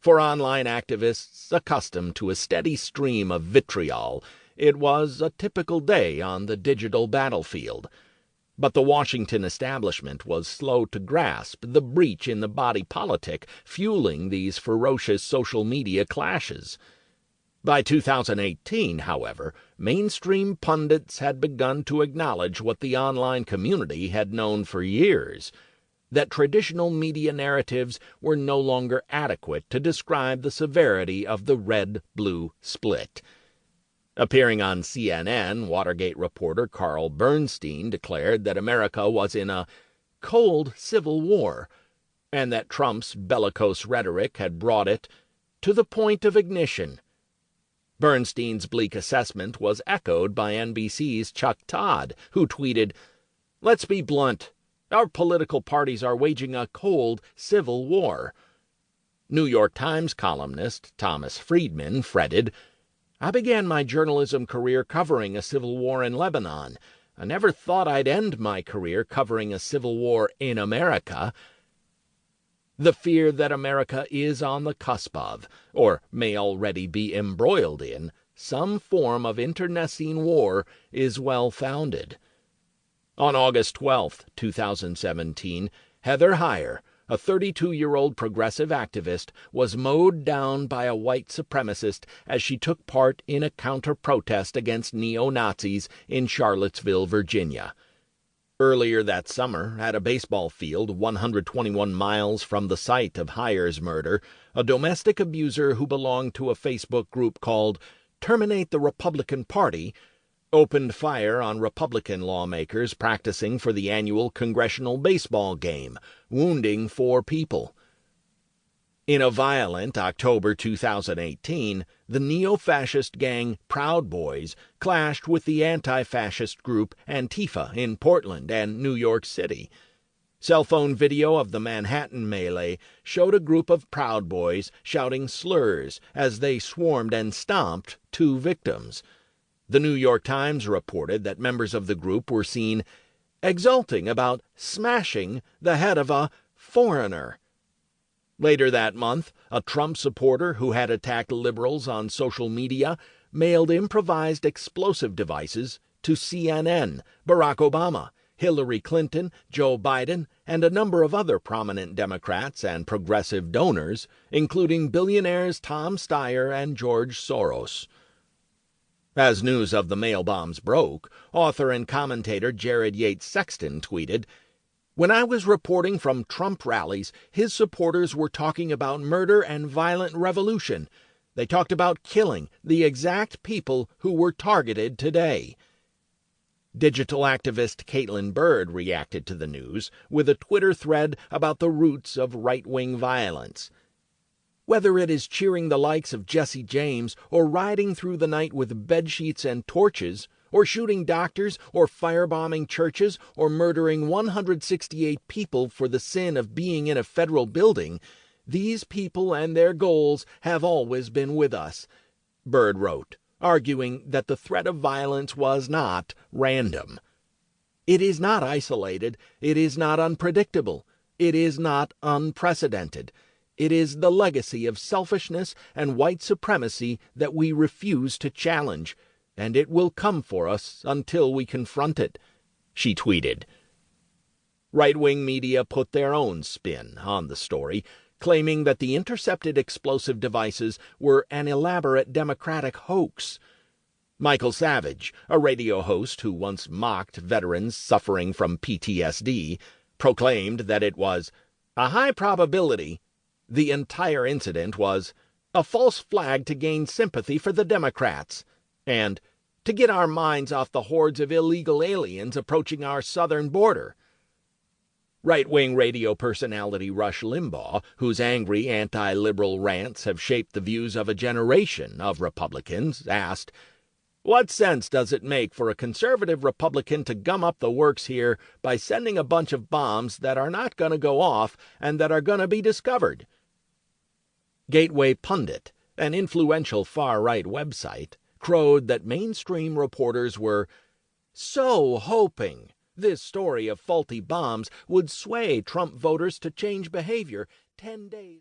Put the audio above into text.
For online activists accustomed to a steady stream of vitriol, it was a typical day on the digital battlefield. But the Washington establishment was slow to grasp the breach in the body politic fueling these ferocious social media clashes. By 2018, however, mainstream pundits had begun to acknowledge what the online community had known for years, that traditional media narratives were no longer adequate to describe the severity of the red-blue split. Appearing on CNN, Watergate reporter Carl Bernstein declared that America was in a cold civil war, and that Trump's bellicose rhetoric had brought it to the point of ignition. Bernstein's bleak assessment was echoed by NBC's Chuck Todd, who tweeted, "Let's be blunt. Our political parties are waging a cold civil war." New York Times columnist Thomas Friedman fretted, "I began my journalism career covering a civil war in Lebanon. I never thought I'd end my career covering a civil war in America." The fear that America is on the cusp of, or may already be embroiled in, some form of internecine war is well-founded. On August 12, 2017, Heather Heyer, a 32-year-old progressive activist, was mowed down by a white supremacist as she took part in a counter-protest against neo-Nazis in Charlottesville, Virginia. Earlier that summer, at a baseball field 121 miles from the site of Heyer's murder, a domestic abuser who belonged to a Facebook group called Terminate the Republican Party opened fire on Republican lawmakers practicing for the annual congressional baseball game, wounding 4 people. In a violent October 2018, the neo-fascist gang Proud Boys clashed with the anti-fascist group Antifa in Portland and New York City. Cell phone video of the Manhattan melee showed a group of Proud Boys shouting slurs as they swarmed and stomped 2 victims. The New York Times reported that members of the group were seen exulting about smashing the head of a foreigner. Later that month, a Trump supporter who had attacked liberals on social media mailed improvised explosive devices to CNN, Barack Obama, Hillary Clinton, Joe Biden, and a number of other prominent Democrats and progressive donors, including billionaires Tom Steyer and George Soros. As news of the mail bombs broke, author and commentator Jared Yates Sexton tweeted, "When I was reporting from Trump rallies, his supporters were talking about murder and violent revolution. They talked about killing the exact people who were targeted today." Digital activist Caitlin Bird reacted to the news with a Twitter thread about the roots of right-wing violence. "Whether it is cheering the likes of Jesse James, or riding through the night with bedsheets and torches, or shooting doctors, or firebombing churches, or murdering 168 people for the sin of being in a federal building, these people and their goals have always been with us," Bird wrote, arguing that the threat of violence was not random. "It is not isolated, it is not unpredictable, it is not unprecedented. It is the legacy of selfishness and white supremacy that we refuse to challenge, and it will come for us until we confront it," she tweeted. Right-wing media put their own spin on the story, claiming that the intercepted explosive devices were an elaborate Democratic hoax. Michael Savage, a radio host who once mocked veterans suffering from PTSD, proclaimed that it was a high probability the entire incident was a false flag to gain sympathy for the Democrats, and to get our minds off the hordes of illegal aliens approaching our southern border. Right-wing radio personality Rush Limbaugh, whose angry anti-liberal rants have shaped the views of a generation of Republicans, asked, "What sense does it make for a conservative Republican to gum up the works here by sending a bunch of bombs that are not going to go off and that are going to be discovered?" Gateway Pundit, an influential far-right website, crowed that mainstream reporters were so hoping this story of faulty bombs would sway Trump voters to change behavior 10 days.